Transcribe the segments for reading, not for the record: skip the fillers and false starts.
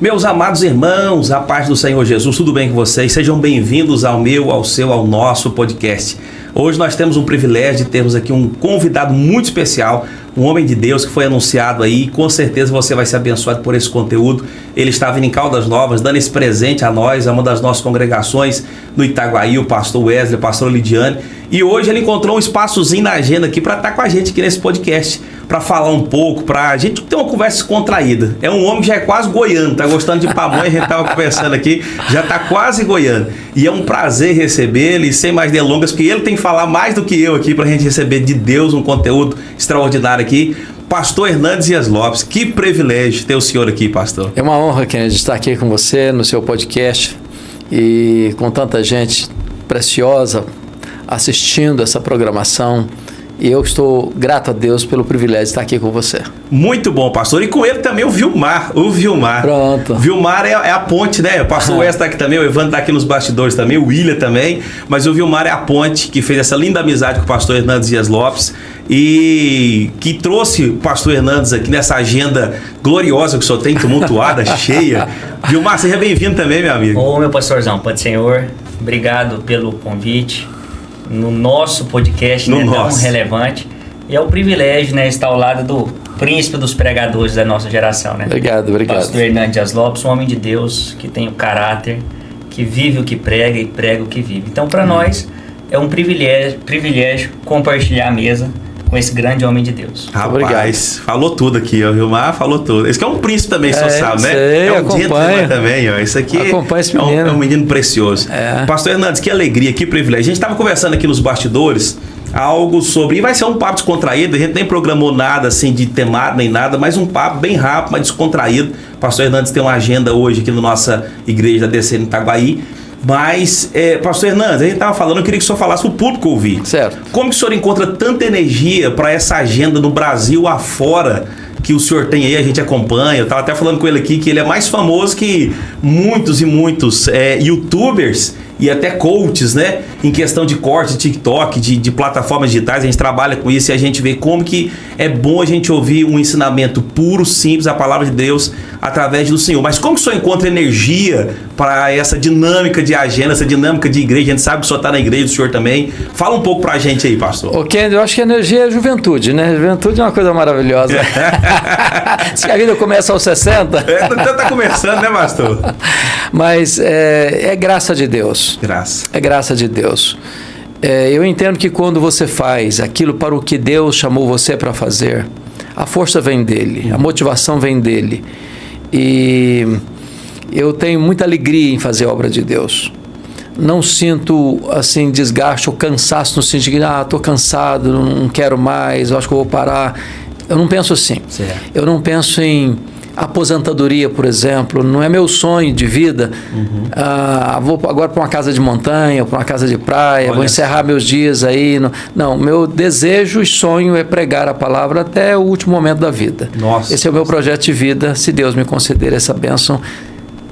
Meus amados irmãos, a paz do Senhor Jesus, tudo bem com vocês? Sejam bem-vindos ao meu, ao seu, ao nosso podcast. Hoje nós temos um privilégio de termos aqui um convidado muito especial, um homem de Deus que foi anunciado aí, e com certeza você vai ser abençoado por esse conteúdo. Ele está vindo em Caldas Novas, dando esse presente a nós, a uma das nossas congregações no Itaguaí, o pastor Wesley, a pastora Lidiane. E hoje ele encontrou um espaçozinho na agenda aqui para estar com a gente aqui nesse podcast, para falar um pouco, para a gente ter uma conversa contraída. É um homem que já é quase goiano, tá gostando de pamonha, a gente estava conversando aqui, já está quase goiano. E é um prazer recebê-lo, e sem mais delongas, porque ele tem que falar mais do que eu aqui para a gente receber de Deus um conteúdo extraordinário aqui. Pastor Hernandes Dias Lopes, que privilégio ter o senhor aqui, pastor. É uma honra, Kennedy, estar aqui com você no seu podcast e com tanta gente preciosa assistindo essa programação. E eu estou grato a Deus pelo privilégio de estar aqui com você. Muito bom, pastor. E com ele também o Vilmar. Pronto. Vilmar é a ponte, né? O pastor Wesley está aqui também, o Evandro está aqui nos bastidores também, o William também. Mas o Vilmar é a ponte que fez essa linda amizade com o pastor Hernandes Dias Lopes e que trouxe o pastor Hernandes aqui nessa agenda gloriosa que o senhor tem, tumultuada, cheia. Vilmar, seja bem-vindo também, meu amigo. Ô, meu pastorzão, Pai do Senhor, obrigado pelo convite no nosso podcast, tão relevante. E é um privilégio, né, estar ao lado do príncipe dos pregadores da nossa geração, né? Obrigado. Pastor Hernandes Dias Lopes, um homem de Deus que tem o caráter, que vive o que prega e prega o que vive. Então, para nós, é um privilégio compartilhar a mesa com esse grande homem de Deus. Rapaz, falou tudo aqui, ó, Vilmar falou tudo. Esse aqui é um príncipe também, senhor sabe, né? Sei, é um gentleman também, ó. Isso aqui esse menino. É um menino precioso. Pastor Hernandes, que alegria, que privilégio. A gente estava conversando aqui nos bastidores algo sobre, e vai ser um papo descontraído, a gente nem programou nada assim de temado nem nada, mas um papo bem rápido, mas descontraído. Pastor Hernandes tem uma agenda hoje aqui na nossa igreja da DC no Itaguaí. Mas, pastor Hernandes, a gente estava falando, eu queria que o senhor falasse para o público ouvir. Certo. Como que o senhor encontra tanta energia para essa agenda no Brasil afora que o senhor tem aí, a gente acompanha? Eu estava até falando com ele aqui que ele é mais famoso que muitos e muitos youtubers e até coaches, né? Em questão de corte, TikTok, de plataformas digitais, a gente trabalha com isso e a gente vê como que é bom a gente ouvir um ensinamento puro, simples, a palavra de Deus através do Senhor. Mas como que o senhor encontra energia para essa dinâmica de agenda, essa dinâmica de igreja? A gente sabe que o senhor está na igreja, o senhor também. Fala um pouco pra gente aí, pastor. Ô, Kennedy, eu acho que a energia é juventude, né? Juventude é uma coisa maravilhosa. Se a vida começa aos 60... tá começando, né, pastor? Mas é graça de Deus. Graça. É graça de Deus. Eu entendo que quando você faz aquilo para o que Deus chamou você para fazer, a força vem dele, a motivação vem dele. E eu tenho muita alegria em fazer a obra de Deus. Não sinto assim desgaste ou cansaço no sentido de estou cansado, não quero mais, eu acho que eu vou parar. Eu não penso assim. Certo. Eu não penso em aposentadoria, por exemplo. Não é meu sonho de vida. Vou agora para uma casa de montanha, para uma casa de praia, vou encerrar meus dias aí. Não, meu desejo e sonho é pregar a palavra até o último momento da vida. Nossa. Esse é o meu projeto de vida. Se Deus me conceder essa bênção,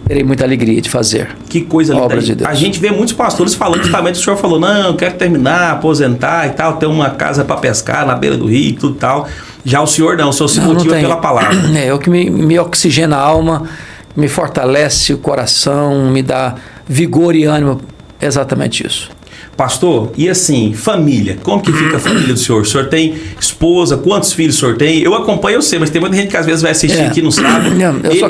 terei muita alegria de fazer. Que coisa linda. Obra de Deus. A gente vê muitos pastores falando justamente, o senhor falou, não, eu quero terminar, aposentar e tal, ter uma casa para pescar na beira do rio e tudo tal. Já o senhor não, o senhor se motiva pela palavra. É o que me oxigena a alma, me fortalece o coração, me dá vigor e ânimo. É exatamente isso. Pastor, e assim, família, como que fica a família do senhor? O senhor tem esposa, quantos filhos o senhor tem? Eu acompanho, eu sei, mas tem muita gente que às vezes vai assistir aqui e não sabe.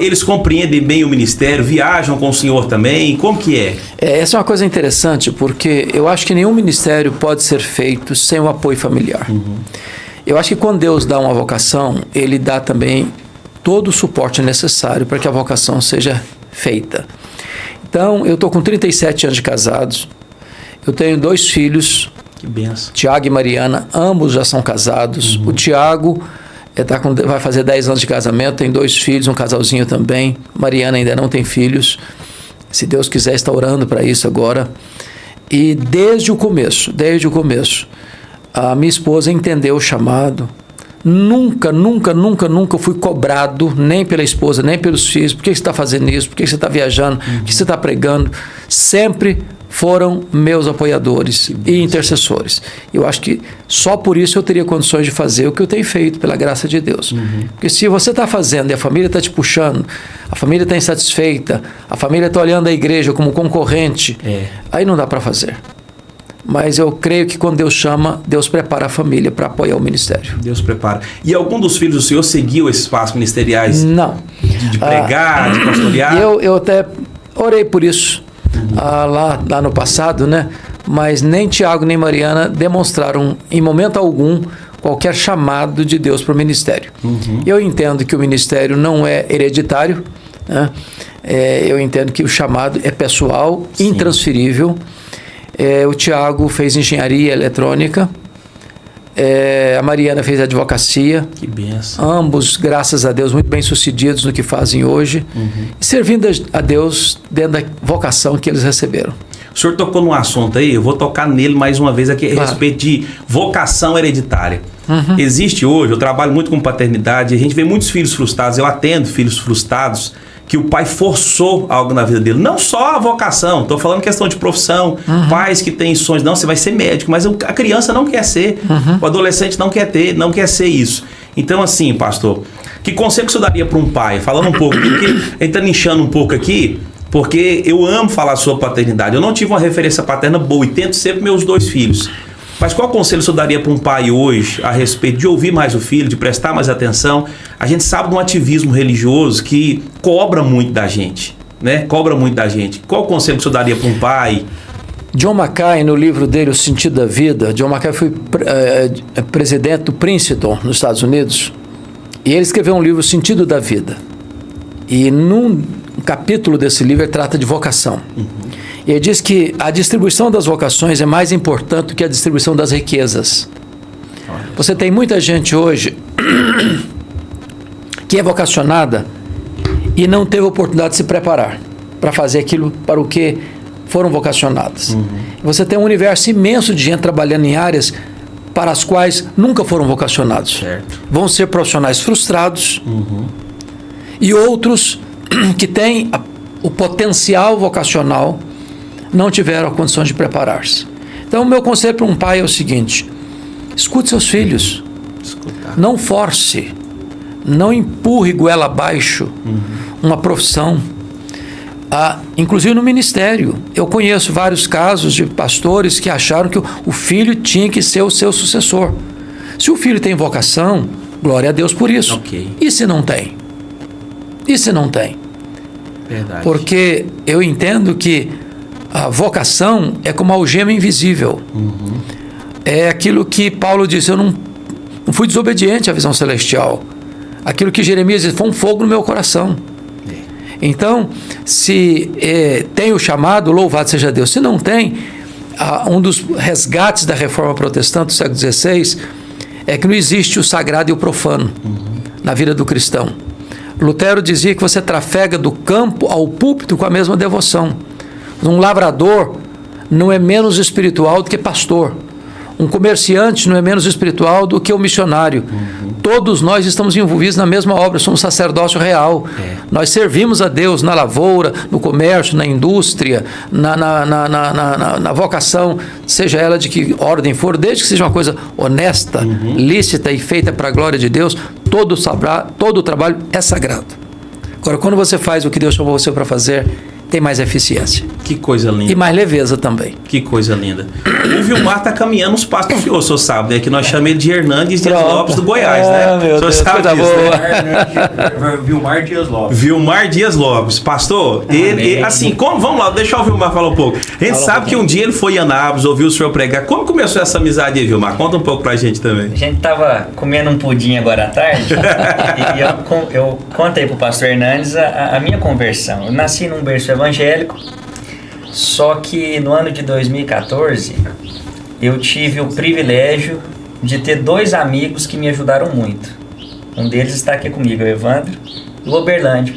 Eles compreendem bem o ministério, viajam com o senhor também, como que é? Essa é uma coisa interessante, porque eu acho que nenhum ministério pode ser feito sem o apoio familiar. Eu acho que quando Deus dá uma vocação, Ele dá também todo o suporte necessário para que a vocação seja feita. Então, eu estou com 37 anos de casados, eu tenho 2 filhos, que benção. Tiago e Mariana, ambos já são casados. O Tiago vai fazer 10 anos de casamento, tem 2 filhos, um casalzinho também. Mariana ainda não tem filhos, se Deus quiser está orando para isso agora. E desde o começo, a minha esposa entendeu o chamado, Nunca fui cobrado, nem pela esposa, nem pelos filhos. Por que você está fazendo isso? Por que você está viajando? Por que você está pregando? Sempre foram meus apoiadores e intercessores. Eu acho que só por isso eu teria condições de fazer o que eu tenho feito, pela graça de Deus. Porque se você está fazendo e a família está te puxando, a família está insatisfeita, a família está olhando a igreja como concorrente, aí não dá para fazer. Mas eu creio que quando Deus chama, Deus prepara a família para apoiar o ministério. Deus prepara. E algum dos filhos do senhor seguiu esses passos ministeriais? Não. De pregar, de pastorear? Eu até orei por isso lá no passado, né? Mas nem Tiago nem Mariana demonstraram em momento algum qualquer chamado de Deus para o ministério. Eu entendo que o ministério não é hereditário, né? Eu entendo que o chamado é pessoal, intransferível. O Tiago fez engenharia eletrônica, a Mariana fez advocacia. Que benção. Ambos, graças a Deus, muito bem sucedidos no que fazem hoje, e servindo a Deus dentro da vocação que eles receberam. O senhor tocou num assunto aí, eu vou tocar nele mais uma vez aqui a respeito de vocação hereditária. Existe hoje, eu trabalho muito com paternidade, a gente vê muitos filhos frustrados, eu atendo filhos frustrados, que o pai forçou algo na vida dele. Não só a vocação, estou falando questão de profissão, pais que têm sonhos, não, você vai ser médico, mas a criança não quer ser, o adolescente não quer ser isso. Então assim, pastor, que conselho que você daria para um pai? Falando um pouco, porque ele está nichando um pouco aqui, porque eu amo falar sobre paternidade. Eu não tive uma referência paterna boa e tento sempre meus 2 filhos. Mas qual conselho você daria para um pai hoje a respeito de ouvir mais o filho, de prestar mais atenção? A gente sabe de um ativismo religioso que cobra muito da gente, né? Cobra muito da gente. Qual conselho que você daria para um pai? John Mackay, no livro dele, O Sentido da Vida, John Mackay foi presidente do Princeton, nos Estados Unidos, e ele escreveu um livro, O Sentido da Vida. E num capítulo desse livro ele trata de vocação. E ele diz que a distribuição das vocações é mais importante do que a distribuição das riquezas. Você tem muita gente hoje que é vocacionada e não teve oportunidade de se preparar para fazer aquilo para o que foram vocacionadas. Você tem um universo imenso de gente trabalhando em áreas para as quais nunca foram vocacionados. Certo. Vão ser profissionais frustrados e outros que têm o potencial vocacional não tiveram a condição de preparar-se. Então, o meu conselho para um pai é o seguinte: escute seus filhos. Não force, não empurre goela abaixo uma profissão. Inclusive no ministério. Eu conheço vários casos de pastores que acharam que o filho tinha que ser o seu sucessor. Se o filho tem vocação, glória a Deus por isso. E se não tem? E se não tem? Verdade. Porque eu entendo que a vocação é como a algema invisível. É aquilo que Paulo disse: eu não fui desobediente à visão celestial. Aquilo que Jeremias disse: foi um fogo no meu coração. Então, se tem o chamado, louvado seja Deus. Se não tem, um dos resgates da reforma protestante do século XVI é que não existe o sagrado e o profano na vida do cristão. Lutero dizia que você trafega do campo ao púlpito com a mesma devoção. Um lavrador não é menos espiritual do que pastor. Um comerciante não é menos espiritual do que o missionário. Todos nós estamos envolvidos na mesma obra, somos sacerdócio real. Nós servimos a Deus na lavoura, no comércio, na indústria, na vocação, seja ela de que ordem for, desde que seja uma coisa honesta, lícita e feita para a glória de Deus, todo o trabalho é sagrado. Agora, quando você faz o que Deus chamou você para fazer, tem mais eficiência. Que coisa linda. E mais leveza também. Que coisa linda. O Vilmar está caminhando os passos do senhor, o senhor sabe, né? Que nós chamamos ele de Hernandes Dias Lopes do Goiás, né? Meu Deus, sabe disso, né? Vilmar Dias Lopes. Vilmar Dias Lopes. Pastor, ele assim, vamos lá, deixa o Vilmar falar um pouco. A gente sabe que um dia ele foi em Anápolis, ouviu o senhor pregar. Como começou essa amizade aí, Vilmar? Conta um pouco pra gente também. A gente tava comendo um pudim agora à tarde e eu contei pro pastor Hernandes a minha conversão. Eu nasci num berço evangélico, só que no ano de 2014 eu tive o privilégio de ter 2 amigos que me ajudaram muito. Um deles está aqui comigo, o Evandro e o Oberlândio.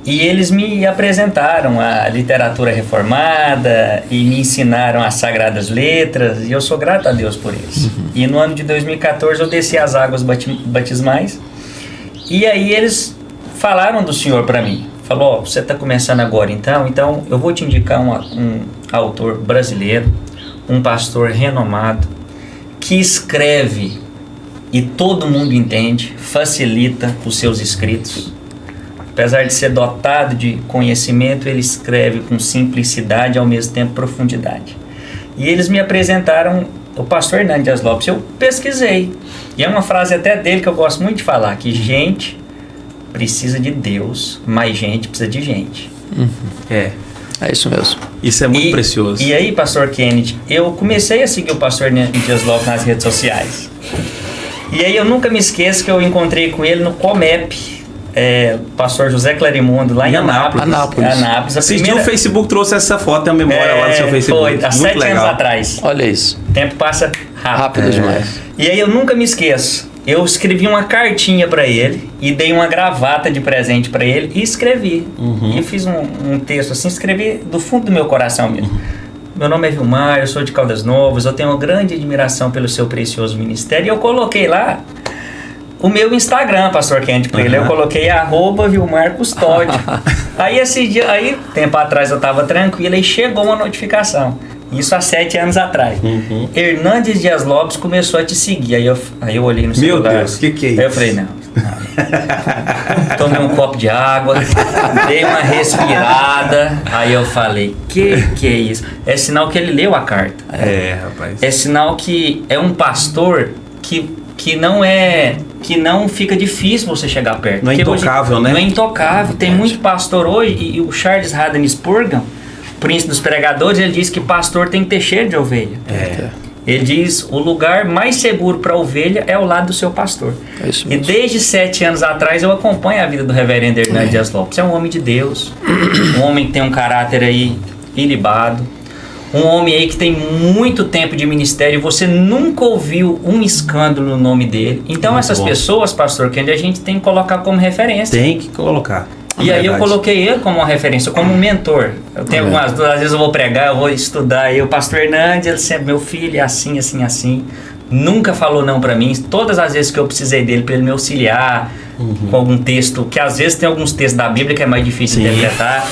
E eles me apresentaram a literatura reformada e me ensinaram as Sagradas Letras, e eu sou grato a Deus por isso. E no ano de 2014 eu desci as águas batismais, e aí eles falaram do Senhor para mim. Falou, você está começando agora então eu vou te indicar um autor brasileiro, um pastor renomado, que escreve e todo mundo entende, facilita os seus escritos. Apesar de ser dotado de conhecimento, ele escreve com simplicidade e ao mesmo tempo profundidade. E eles me apresentaram o pastor Hernandes Dias Lopes. Eu pesquisei. E é uma frase até dele que eu gosto muito de falar, que gente precisa de Deus, mas gente precisa de gente. É isso mesmo. Isso é muito precioso. E aí, pastor Kennedy, eu comecei a seguir o pastor Hernandes Dias Lopes nas redes sociais. E aí eu nunca me esqueço que eu encontrei com ele no Comep, pastor José Clarimundo, lá em Anápolis. Esse dia o Facebook trouxe essa foto, tem a memória lá do seu Facebook. Foi, há 7 anos atrás. Olha isso. O tempo passa Rápido demais. E aí eu nunca me esqueço. Eu escrevi uma cartinha para ele e dei uma gravata de presente para ele e escrevi. E fiz um texto assim, escrevi do fundo do meu coração mesmo. Meu nome é Vilmar, eu sou de Caldas Novas, eu tenho uma grande admiração pelo seu precioso ministério. E eu coloquei lá o meu Instagram, pastor Kennedy, para ele. Eu coloquei @Vilmar Custódio. Aí esse dia, tempo atrás eu estava tranquilo e chegou uma notificação. Isso há 7 anos atrás. Hernandes Dias Lopes começou a te seguir. Aí eu olhei no celular. Meu Deus, que é isso? Aí eu falei, não. Tomei um copo de água, dei uma respirada. Aí eu falei, que é isso? É sinal que ele leu a carta. Rapaz. É sinal que é um pastor que não fica difícil você chegar perto. Não é intocável, hoje, né? Não é intocável. Tem muito pastor hoje, e o Charles Haddon Spurgeon, príncipe dos pregadores, ele diz que pastor tem que ter cheiro de ovelha. Ele diz, o lugar mais seguro para a ovelha é ao lado do seu pastor. É isso E mesmo. desde 7 anos atrás eu acompanho a vida do reverendo Hernandes Dias Lopes. É um homem de Deus, um homem que tem um caráter aí ilibado, um homem aí que tem muito tempo de ministério, você nunca ouviu um escândalo no nome dele. Então Muito essas bom. pessoas, pastor Kennedy, a gente tem que colocar como referência. Tem que colocar. E aí eu coloquei ele como uma referência, como um mentor. Eu tenho algumas dúvidas, às vezes eu vou pregar, eu vou estudar, e o pastor Hernandes, ele sempre, meu filho, é assim, assim, assim. Nunca falou não pra mim. Todas as vezes que eu precisei dele pra ele me auxiliar com algum texto, que às vezes tem alguns textos da Bíblia que é mais difícil de interpretar,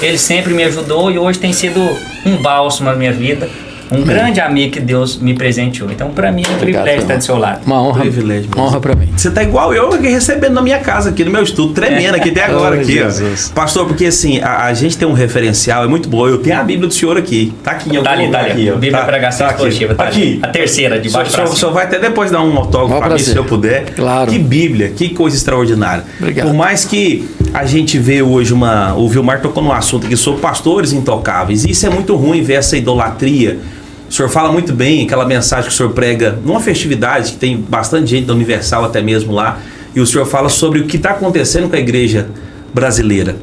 ele sempre me ajudou e hoje tem sido um bálsamo na minha vida. Um grande amigo que Deus me presenteou. Então, pra mim, é um privilégio estar do seu lado. Uma honra. Privilégio mesmo. Uma honra pra mim. Você tá igual eu aqui recebendo na minha casa, aqui no meu estudo, tremendo aqui até agora. Aqui, Jesus. ó. Pastor, porque assim, a gente tem um referencial, é muito bom. Eu tenho a Bíblia do senhor aqui. Tá aqui em algum lugar aqui, ó. Bíblia Pregação Expositiva. Tá aqui. A terceira, de baixo pra O cima. senhor vai até depois dar um autógrafo pra mim, se eu puder. Claro. Que Bíblia, que coisa extraordinária. Obrigado. Por mais que a gente vê hoje o Vilmar tocou num assunto aqui sobre pastores intocáveis. Isso é muito ruim, ver essa idolatria. O senhor fala muito bem, aquela mensagem que o senhor prega numa festividade, que tem bastante gente da Universal até mesmo lá, e o senhor fala sobre o que está acontecendo com a igreja brasileira,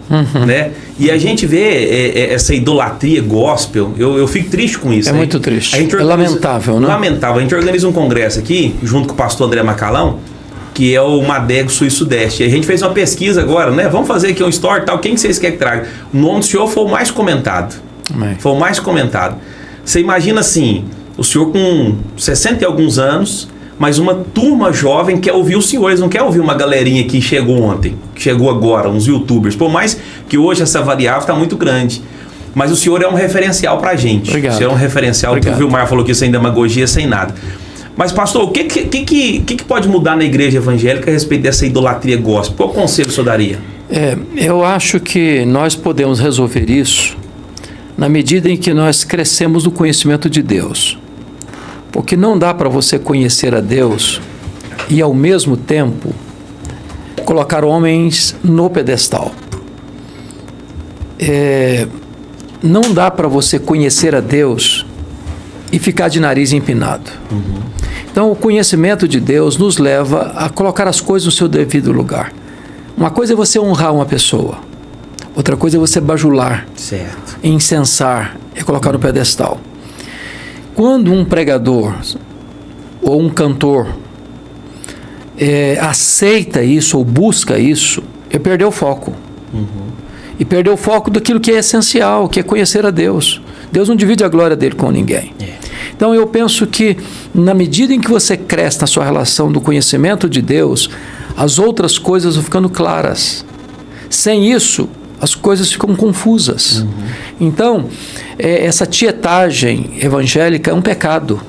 né? E a gente vê essa idolatria gospel, eu fico triste com isso. É muito triste. É lamentável, né? Lamentável. A gente organiza um congresso aqui, junto com o pastor André Macalão, que é o Madego Sul e Sudeste. E a gente fez uma pesquisa agora, né? Vamos fazer aqui um story e tal, quem que vocês querem que traga? O nome do senhor foi o mais comentado. Amém. Foi o mais comentado. Você imagina assim, o senhor com 60 e alguns anos, mas uma turma jovem quer ouvir o senhor, eles não querem ouvir uma galerinha que chegou ontem, que chegou agora, uns youtubers, por mais que hoje essa variável está muito grande. Mas o senhor é um referencial pra gente. Obrigado. O senhor é um referencial, Obrigado. o Vilmar falou que sem demagogia, sem nada. Mas pastor, o que pode mudar na igreja evangélica a respeito dessa idolatria gospel? Qual conselho o senhor daria? Eu acho que nós podemos resolver isso na medida em que nós crescemos no conhecimento de Deus. Porque não dá para você conhecer a Deus e, ao mesmo tempo, colocar homens no pedestal. Não dá para você conhecer a Deus e ficar de nariz empinado. Então, o conhecimento de Deus nos leva a colocar as coisas no seu devido lugar. Uma coisa é você honrar uma pessoa. Outra coisa é você bajular, Certo. incensar, é colocar no pedestal. Quando um pregador ou um cantor aceita isso ou busca isso, ele perdeu o foco. e perdeu o foco daquilo que é essencial, que é conhecer a Deus. Deus não divide a glória dele com ninguém. Então eu penso que na medida em que você cresce na sua relação do conhecimento de Deus, as outras coisas vão ficando claras. Sem isso, as coisas ficam confusas. Então, essa tietagem evangélica é um pecado.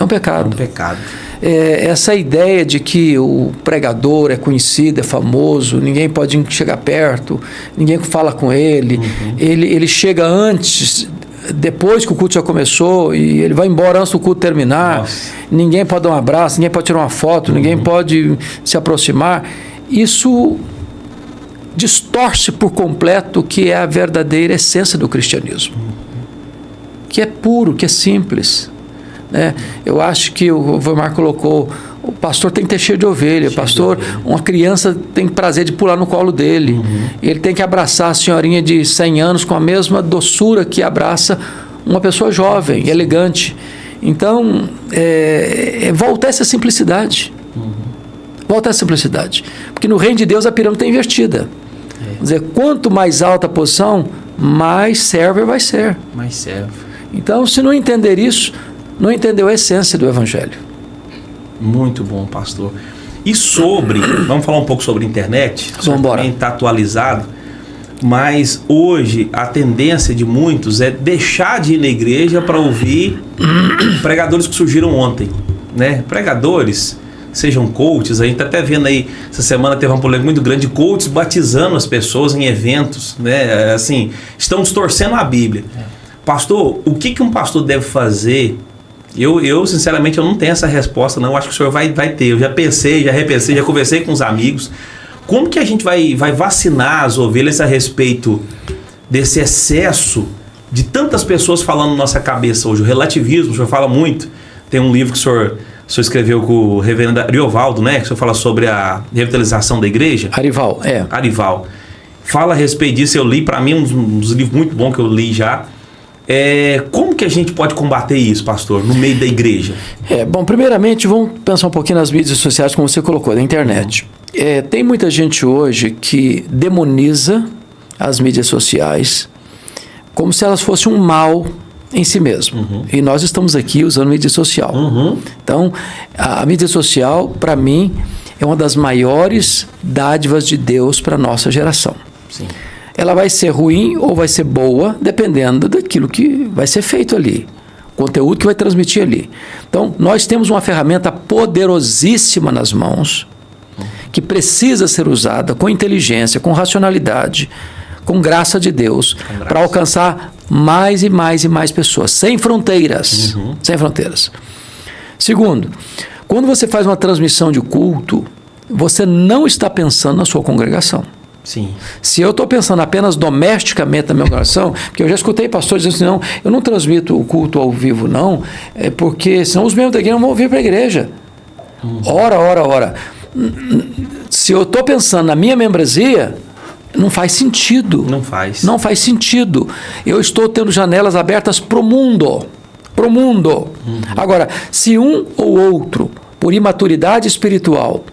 É um pecado. É um pecado. Essa ideia de que o pregador é conhecido, é famoso, ninguém pode chegar perto, ninguém fala com ele, ele chega antes, depois que o culto já começou, e ele vai embora antes do culto terminar. Nossa. Ninguém pode dar um abraço, ninguém pode tirar uma foto, ninguém pode se aproximar. Isso distorce por completo o que é a verdadeira essência do cristianismo, que é puro, que é simples. Eu acho que o Vomar colocou, o pastor tem que ter cheiro de ovelha, uma criança tem prazer de pular no colo dele, ele tem que abraçar a senhorinha de 100 anos com a mesma doçura que abraça uma pessoa jovem, elegante. Então, volta a essa simplicidade. Volta a essa simplicidade. Porque no reino de Deus a pirâmide está invertida. Quer dizer, quanto mais alta a posição, mais servo vai ser. Mais servo. Então, se não entender isso, não entendeu a essência do Evangelho. Muito bom, pastor. E vamos falar um pouco sobre a internet? Vamos embora. Também está atualizado, mas hoje a tendência de muitos é deixar de ir na igreja para ouvir pregadores que surgiram ontem, né? Pregadores, sejam coaches, a gente está até vendo aí, essa semana teve uma polêmica muito grande de coaches batizando as pessoas em eventos, né? Assim, estão distorcendo a Bíblia. Pastor, o que um pastor deve fazer? Eu sinceramente, eu não tenho essa resposta, não. Eu acho que o senhor vai ter. Eu já pensei, já repensei, já conversei com os amigos. Como que a gente vai vacinar as ovelhas a respeito desse excesso de tantas pessoas falando na nossa cabeça hoje? O relativismo, o senhor fala muito. Tem um livro que o senhor escreveu com o reverendo Ariovaldo, né? Que o senhor fala sobre a revitalização da igreja. Arival. Fala a respeito disso, eu li, para mim, um dos livros muito bons que eu li já. Como que a gente pode combater isso, pastor, no meio da igreja? Bom, primeiramente, vamos pensar um pouquinho nas mídias sociais, como você colocou, na internet. Tem muita gente hoje que demoniza as mídias sociais como se elas fossem um mal em si mesmo. E nós estamos aqui usando mídia social. Então, a mídia social, para mim, é uma das maiores dádivas de Deus para a nossa geração. Sim. Ela vai ser ruim ou vai ser boa, dependendo daquilo que vai ser feito ali, o conteúdo que vai transmitir ali. Então, nós temos uma ferramenta poderosíssima nas mãos, que precisa ser usada com inteligência, com racionalidade, com graça de Deus, para alcançar mais e mais e mais pessoas, sem fronteiras. Sem fronteiras. Segundo, quando você faz uma transmissão de culto, você não está pensando na sua congregação. Sim. Se eu estou pensando apenas domesticamente na minha oração, porque eu já escutei pastores dizendo assim, não, eu não transmito o culto ao vivo, não, porque senão os membros da igreja não vão vir para a igreja. Ora. Se eu estou pensando na minha membresia, não faz sentido. Não faz sentido. Eu estou tendo janelas abertas para o mundo. Agora, se um ou outro, por imaturidade espiritual,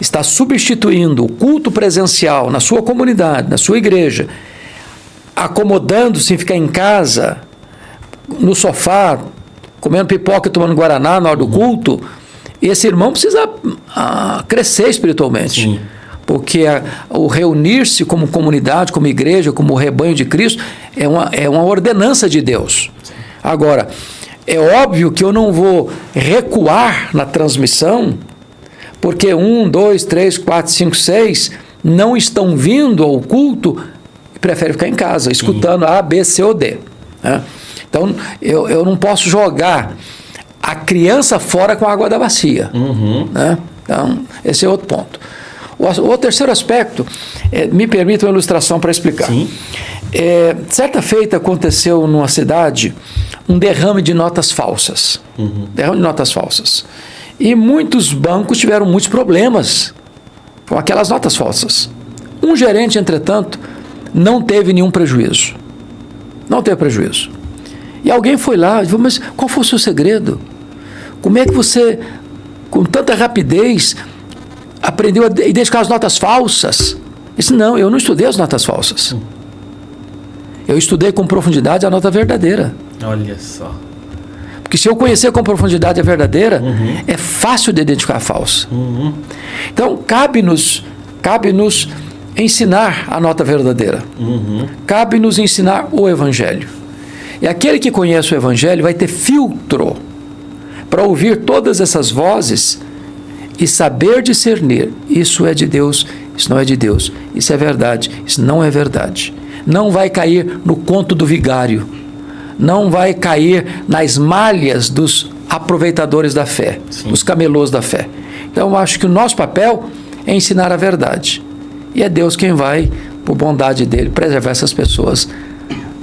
está substituindo o culto presencial na sua comunidade, na sua igreja, acomodando-se em ficar em casa, no sofá, comendo pipoca e tomando guaraná na hora do culto, esse irmão precisa crescer espiritualmente. Sim. Porque o reunir-se como comunidade, como igreja, como rebanho de Cristo, é uma ordenança de Deus. Agora, é óbvio que eu não vou recuar na transmissão, porque 1, 2, 3, 4, 5, 6 não estão vindo ao culto e preferem ficar em casa, escutando A, B, C ou D. Né? Então, eu não posso jogar a criança fora com a água da bacia. Né? Então, esse é outro ponto. O terceiro aspecto, me permita uma ilustração para explicar. Sim. Certa feita aconteceu numa cidade um derrame de notas falsas. Derrame de notas falsas. E muitos bancos tiveram muitos problemas com aquelas notas falsas. Um gerente, entretanto, não teve nenhum prejuízo. Não teve prejuízo. E alguém foi lá e falou, mas qual foi o seu segredo? Como é que você, com tanta rapidez, aprendeu a identificar as notas falsas? Disse, não, eu não estudei as notas falsas. Eu estudei com profundidade a nota verdadeira. Olha só. Porque se eu conhecer com profundidade a verdadeira, é fácil de identificar a falsa. Então, cabe-nos ensinar a nota verdadeira. Cabe-nos ensinar o Evangelho. E aquele que conhece o Evangelho vai ter filtro para ouvir todas essas vozes e saber discernir. Isso é de Deus, isso não é de Deus. Isso é verdade, isso não é verdade. Não vai cair no conto do vigário. Não vai cair nas malhas dos aproveitadores da fé, dos camelôs da fé. Então, eu acho que o nosso papel é ensinar a verdade. E é Deus quem vai, por bondade dele, preservar essas pessoas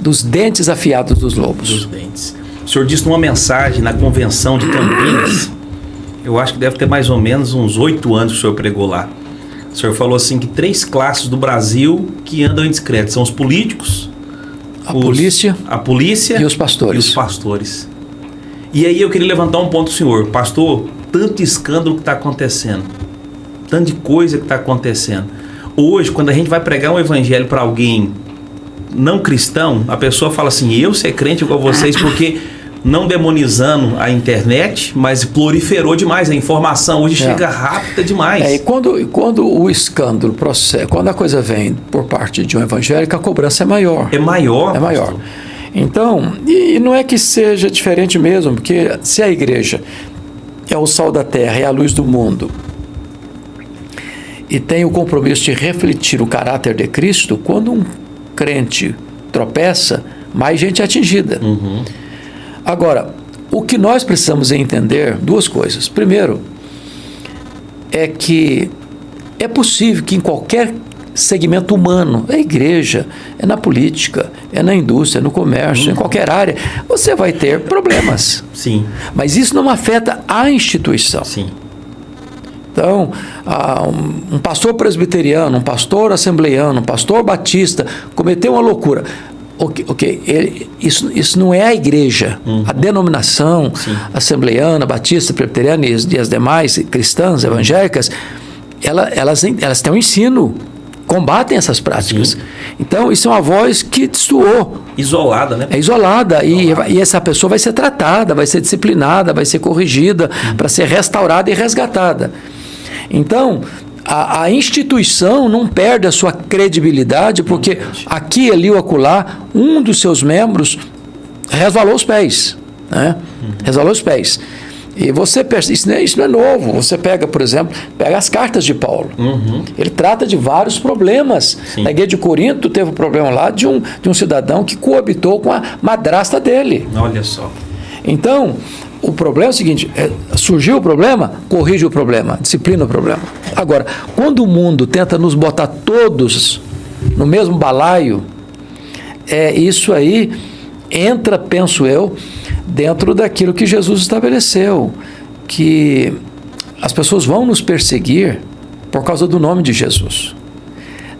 dos dentes afiados dos lobos. Dos dentes. O senhor disse numa mensagem na convenção de Campinas, eu acho que deve ter mais ou menos uns 8 anos que o senhor pregou lá. O senhor falou assim que 3 classes do Brasil que andam indiscretos são os políticos, a polícia e os pastores. E aí eu queria levantar um ponto, senhor. Pastor, tanto escândalo que está acontecendo, tanto de coisa que está acontecendo. Hoje, quando a gente vai pregar um evangelho para alguém não cristão, a pessoa fala assim, eu ser crente igual vocês, porque não demonizando a internet, mas proliferou demais, a informação hoje chega rápida demais. E quando o escândalo procede, quando a coisa vem por parte de um evangélico, a cobrança é maior. É maior. Então, e não é que seja diferente mesmo, porque se a igreja é o sal da terra, é a luz do mundo, e tem o compromisso de refletir o caráter de Cristo, quando um crente tropeça, mais gente é atingida. Agora, o que nós precisamos entender, 2 coisas. Primeiro, é que é possível que em qualquer segmento humano, é igreja, é na política, é na indústria, no comércio, em qualquer área, você vai ter problemas. Sim. Mas isso não afeta a instituição. Sim. Então, um pastor presbiteriano, um pastor assembleiano, um pastor batista cometeu uma loucura. Isso não é a igreja. A denominação assembleiana, batista, presbiteriana e as demais cristãs, evangélicas, elas têm um ensino, combatem essas práticas. Sim. Então, isso é uma voz que destoou. Isolada, né? É isolada. E essa pessoa vai ser tratada, vai ser disciplinada, vai ser corrigida, para ser restaurada e resgatada. Então, a instituição não perde a sua credibilidade, porque aqui, ali ou acolá, um dos seus membros resvalou os pés. Né? Resvalou os pés. E você percebe, isso não é novo. Você pega, por exemplo, as cartas de Paulo. Ele trata de vários problemas. Sim. Na igreja de Corinto teve um problema lá de um cidadão que coabitou com a madrasta dele. Olha só. Então, o problema é o seguinte, surgiu o problema, corrige o problema, disciplina o problema. Agora, quando o mundo tenta nos botar todos no mesmo balaio, isso aí entra, penso eu, dentro daquilo que Jesus estabeleceu, que as pessoas vão nos perseguir por causa do nome de Jesus.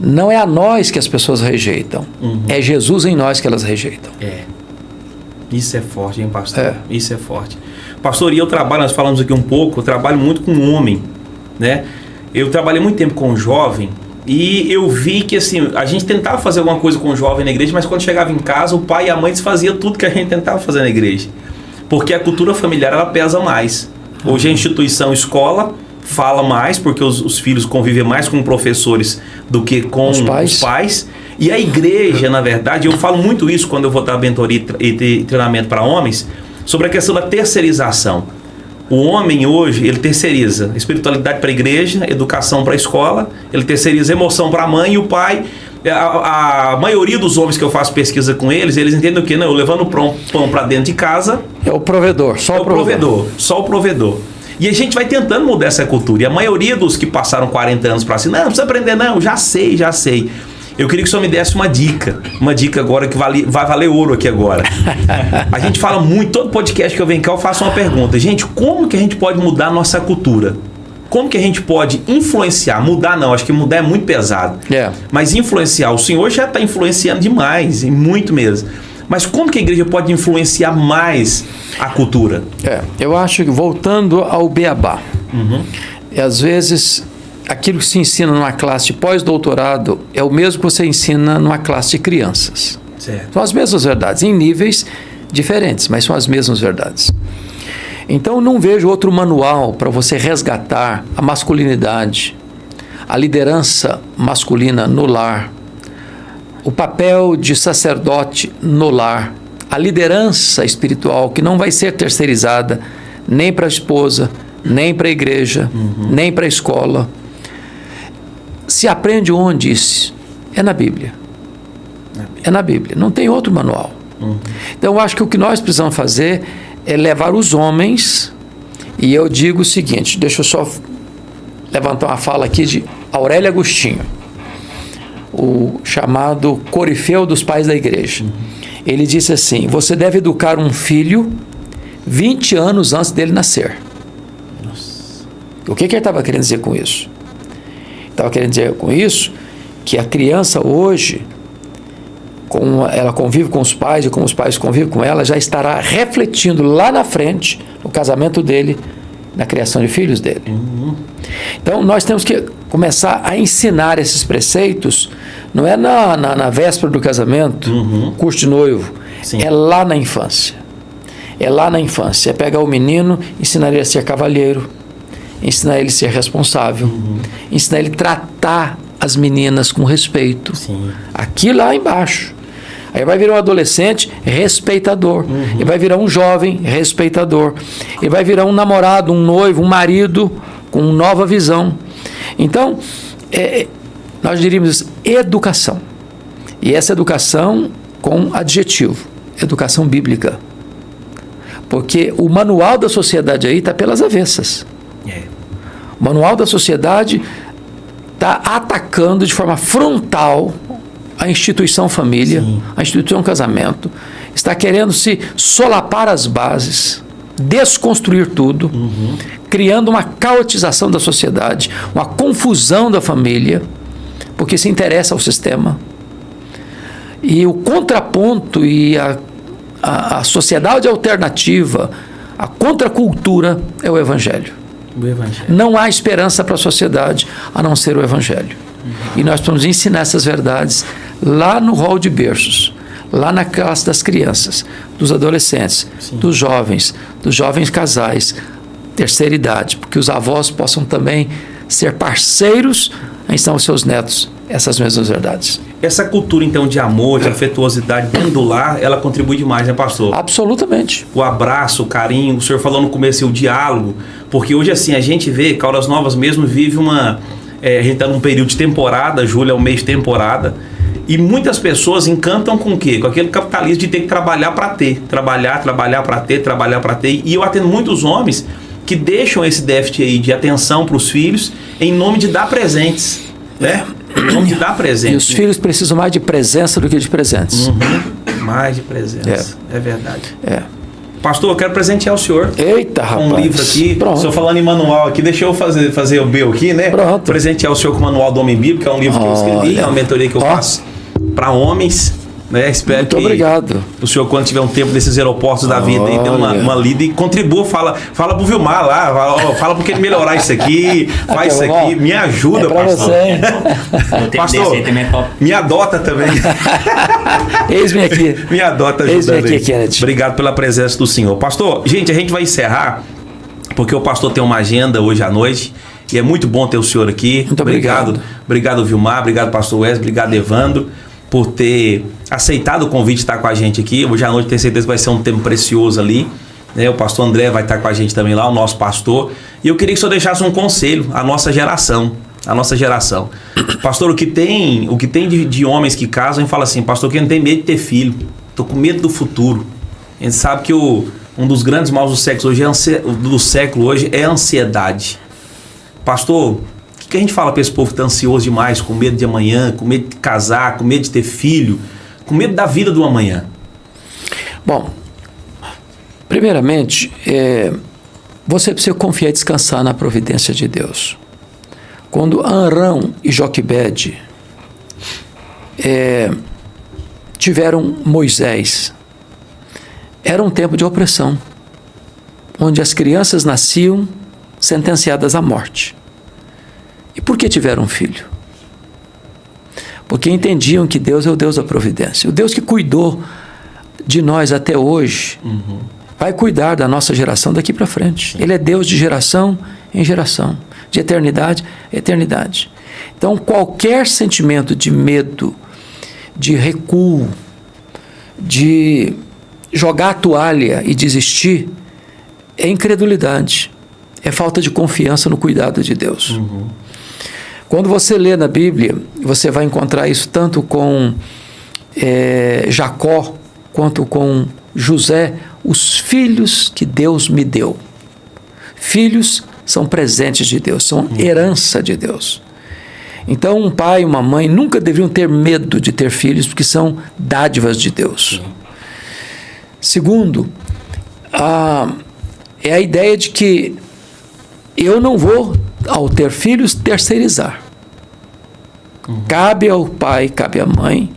Não é a nós que as pessoas rejeitam, é Jesus em nós que elas rejeitam. Isso é forte, hein, pastor? Isso é forte. Pastor, e eu trabalho, nós falamos aqui um pouco, eu trabalho muito com homem, né? Eu trabalhei muito tempo com jovem e eu vi que, assim, a gente tentava fazer alguma coisa com o jovem na igreja, mas quando chegava em casa, o pai e a mãe desfaziam tudo que a gente tentava fazer na igreja. Porque a cultura familiar, ela pesa mais. Hoje a instituição escola fala mais, porque os filhos convivem mais com professores do que com os pais. E a igreja, na verdade, eu falo muito isso quando eu vou dar mentoria e treinamento para homens, sobre a questão da terceirização. O homem hoje, ele terceiriza espiritualidade para a igreja, educação para a escola, ele terceiriza emoção para a mãe e o pai. A maioria dos homens que eu faço pesquisa com eles entendem o quê? Não, eu levando o pão para dentro de casa. É o provedor, só o provedor. E a gente vai tentando mudar essa cultura. E a maioria dos que passaram 40 anos para cima, não precisa aprender não, já sei. Eu queria que o senhor me desse uma dica agora que vai valer ouro aqui agora. A gente fala muito, todo podcast que eu venho cá eu faço uma pergunta. Gente, como que a gente pode mudar a nossa cultura? Como que a gente pode influenciar? Mudar não, acho que mudar é muito pesado. Mas influenciar, o senhor já está influenciando demais, e muito mesmo. Mas como que a igreja pode influenciar mais a cultura? Eu acho que voltando ao beabá, às vezes aquilo que se ensina numa classe de pós-doutorado é o mesmo que você ensina numa classe de crianças. Certo. São as mesmas verdades, em níveis diferentes, mas são as mesmas verdades. Então, não vejo outro manual para você resgatar a masculinidade, a liderança masculina no lar, o papel de sacerdote no lar, a liderança espiritual que não vai ser terceirizada nem para a esposa, nem para a igreja, nem para a escola. Se aprende onde isso? É na Bíblia. É na Bíblia, não tem outro manual. Então, eu acho que o que nós precisamos fazer é levar os homens, e eu digo o seguinte, deixa eu só levantar uma fala aqui de Aurélio Agostinho, o chamado corifeu dos pais da igreja. Ele disse assim: você deve educar um filho 20 anos antes dele nascer. O que ele estava querendo dizer com isso? Estava querendo dizer com isso que a criança hoje, como ela convive com os pais e como os pais convivem com ela, já estará refletindo lá na frente, no casamento dele, na criação de filhos dele. Então, nós temos que começar a ensinar esses preceitos, não é na véspera do casamento, curso de noivo, Sim. É lá na infância. É lá na infância. É pegar o menino, ensinar ele a ser cavalheiro, ensinar ele a ser responsável, ensinar ele a tratar as meninas com respeito. Sim. Aqui lá embaixo. Aí vai virar um adolescente respeitador. Ele vai virar um jovem respeitador. Ele vai virar um namorado, um noivo, um marido com nova visão. Então, nós diríamos educação. E essa educação com adjetivo. Educação bíblica. Porque o manual da sociedade aí está pelas avessas. O manual da sociedade está atacando de forma frontal a instituição família, Sim. a instituição casamento, está querendo se solapar as bases, desconstruir tudo, criando uma caotização da sociedade, uma confusão da família, porque se interessa ao sistema. E o contraponto e a sociedade alternativa, a contracultura é o Evangelho. O Evangelho. Não há esperança para a sociedade a não ser o Evangelho. E nós precisamos ensinar essas verdades lá no hall de berços, lá na classe das crianças, dos adolescentes, Sim. dos jovens casais, terceira idade, porque os avós possam também ser parceiros a ensinar aos seus netos essas mesmas verdades. Essa cultura, então, de amor, de afetuosidade dentro do lar, ela contribui demais, né, pastor? Absolutamente. O abraço, o carinho, o senhor falou no começo, o diálogo, porque hoje, assim, a gente vê, Caldas Novas mesmo vive a gente está num período de temporada, julho é o mês de temporada, e muitas pessoas encantam com o quê? Com aquele capitalismo de ter que trabalhar para ter, trabalhar para ter, e eu atendo muitos homens que deixam esse déficit aí de atenção para os filhos em nome de dar presentes, né? Em nome de dar presentes. E os filhos precisam mais de presença do que de presentes. Mais de presença, é verdade. É. Pastor, eu quero presentear o senhor. Eita, rapaz. Um livro aqui. Pronto. O senhor falando em manual aqui, deixa eu fazer o meu aqui, né? Pronto. Presentear o senhor com o Manual do Homem Bíblico, que é um livro que eu escrevi, é uma mentoria que eu faço para homens, né? Espero Muito que obrigado. o senhor, quando tiver um tempo desses aeroportos da vida, aí dê uma lida e contribua, fala pro Vilmar lá, fala porque ele melhorar isso aqui, faz isso aqui, me ajuda, pra pastor. você, hein? O tempo Pastor, desse aí também é top. me adota também. Eis-me aqui. Me adota Eis-me ajudando aqui, aí. Kenneth. Obrigado pela presença do senhor. Pastor, gente, a gente vai encerrar, porque o pastor tem uma agenda hoje à noite, e é muito bom ter o senhor aqui. Muito obrigado. Obrigado, Vilmar, obrigado, pastor Wesley, obrigado, Evandro, por ter aceitado o convite de estar com a gente aqui. Hoje à noite tenho certeza que vai ser um tempo precioso ali, né? O pastor André vai estar com a gente também lá, o nosso pastor. E eu queria que o senhor deixasse um conselho à nossa geração. Pastor, o que tem de homens que casam e falam assim: pastor, que não tem medo de ter filho, tô com medo do futuro. A gente sabe que um dos grandes maus do século hoje é a ansiedade. Pastor, o que a gente fala para esse povo que está ansioso demais, com medo de amanhã, com medo de casar, com medo de ter filho, com medo da vida do amanhã? Bom, primeiramente, você precisa confiar e descansar na providência de Deus. Quando Arão e Joquebede tiveram Moisés, era um tempo de opressão, onde as crianças nasciam sentenciadas à morte. E por que tiveram um filho? Porque entendiam que Deus é o Deus da providência. O Deus que cuidou de nós até hoje, vai cuidar da nossa geração daqui para frente. Ele é Deus de geração em geração, de eternidade em eternidade. Então, qualquer sentimento de medo, de recuo, de jogar a toalha e desistir, é incredulidade, é falta de confiança no cuidado de Deus. Quando você lê na Bíblia, você vai encontrar isso tanto com Jacó, quanto com José, os filhos que Deus me deu. Filhos são presentes de Deus, são herança de Deus. Então, um pai e uma mãe nunca deveriam ter medo de ter filhos, porque são dádivas de Deus. Segundo, é a ideia de que eu não vou, ao ter filhos, terceirizar. Cabe ao pai, cabe à mãe,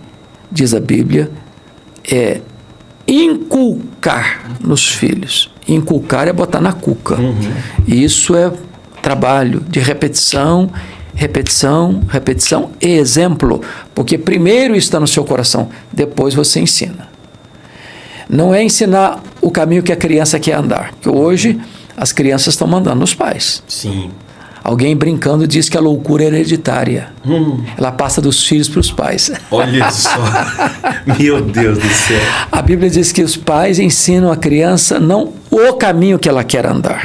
diz a Bíblia, inculcar nos filhos. Inculcar é botar na cuca. Isso é trabalho de repetição, repetição, repetição e exemplo. Porque primeiro está no seu coração, depois você ensina. Não é ensinar o caminho que a criança quer andar. Porque hoje as crianças estão mandando nos pais. Sim. Alguém brincando diz que a loucura é hereditária. Ela passa dos filhos para os pais. Olha só. Meu Deus do céu. A Bíblia diz que os pais ensinam a criança não o caminho que ela quer andar,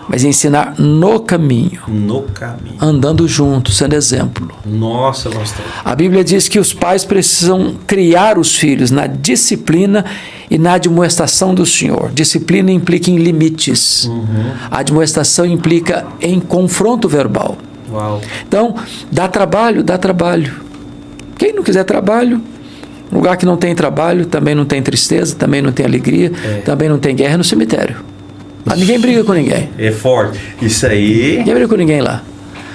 mas ensinar no caminho. No caminho. Andando junto, sendo exemplo. Nossa, pastor. A Bíblia diz que os pais precisam criar os filhos na disciplina e na admoestação do Senhor. Disciplina implica em limites. A admoestação implica em confronto verbal. Uau. Então, dá trabalho, dá trabalho. Quem não quiser trabalho, lugar que não tem trabalho, também não tem tristeza, também não tem alegria, também não tem guerra no cemitério. Mas ninguém briga com ninguém. É forte. Isso aí. Ninguém briga com ninguém lá.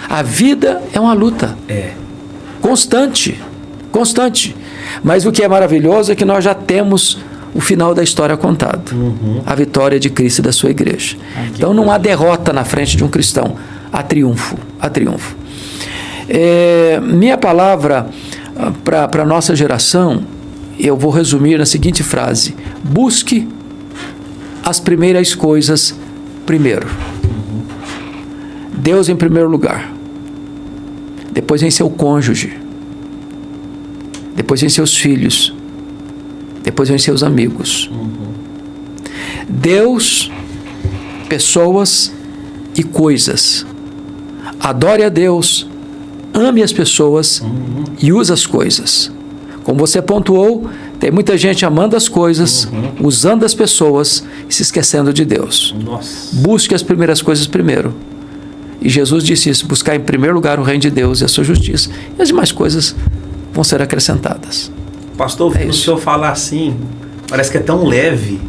A vida é uma luta. Constante. Constante. Mas o que é maravilhoso é que nós já temos o final da história contado. A vitória de Cristo e da sua igreja. Então não há derrota na frente de um cristão. Há triunfo. Há triunfo. Minha palavra para a nossa geração, eu vou resumir na seguinte frase: busque as primeiras coisas primeiro. Deus em primeiro lugar. Depois vem seu cônjuge. Depois vem seus filhos. Depois vem seus amigos. Deus, pessoas e coisas. Adore a Deus, ame as pessoas e use as coisas. Como você pontuou, tem muita gente amando as coisas, usando as pessoas e se esquecendo de Deus. Nossa. Busque as primeiras coisas primeiro. E Jesus disse isso: buscar em primeiro lugar o reino de Deus e a sua justiça, e as demais coisas vão ser acrescentadas. Pastor, o senhor falar assim, parece que é tão leve.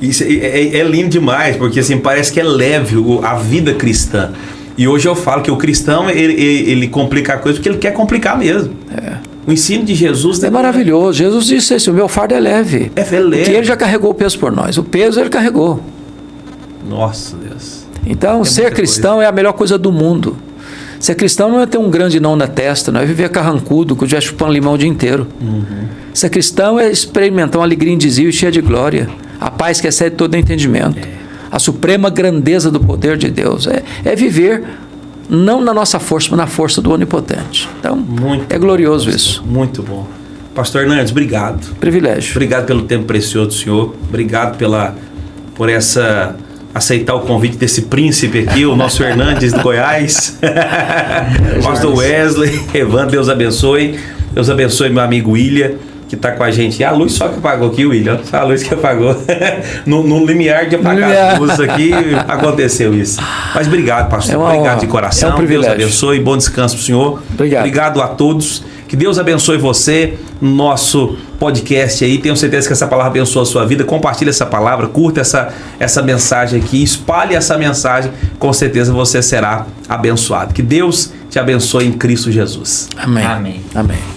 Isso é lindo demais, porque assim, parece que é leve a vida cristã. E hoje eu falo que o cristão, ele complica a coisa porque ele quer complicar mesmo. O ensino de Jesus é maravilhoso. Jesus disse isso: o meu fardo é leve. É leve. Porque ele já carregou o peso por nós. O peso ele carregou. Nossa, Deus. Então, ser cristão é a melhor coisa do mundo. Ser cristão não é ter um grande não na testa, não é viver carrancudo, que já chupando limão o dia inteiro. Ser cristão é experimentar uma alegria indizível e cheia de glória. A paz que excede todo entendimento. A suprema grandeza do poder de Deus. É viver não na nossa força, mas na força do Onipotente. Então, é glorioso isso. Muito bom. Pastor Hernandes, obrigado. Privilégio. Obrigado pelo tempo precioso do senhor. Obrigado por aceitar o convite desse príncipe aqui, o nosso Hernandes do Goiás. Pastor Wesley, Evandro, Deus abençoe. Deus abençoe meu amigo William, que está com a gente. A luz só que apagou aqui, William. Só a luz que apagou. no limiar de apagar as luzes aqui, aconteceu isso. Mas obrigado, pastor. Obrigado de coração. É um privilégio. Deus abençoe. Bom descanso para o senhor. Obrigado a todos. Que Deus abençoe você no nosso podcast aí. Tenho certeza que essa palavra abençoa a sua vida. Compartilhe essa palavra, curta essa mensagem aqui, espalhe essa mensagem. Com certeza você será abençoado. Que Deus te abençoe em Cristo Jesus. Amém. Amém. Amém.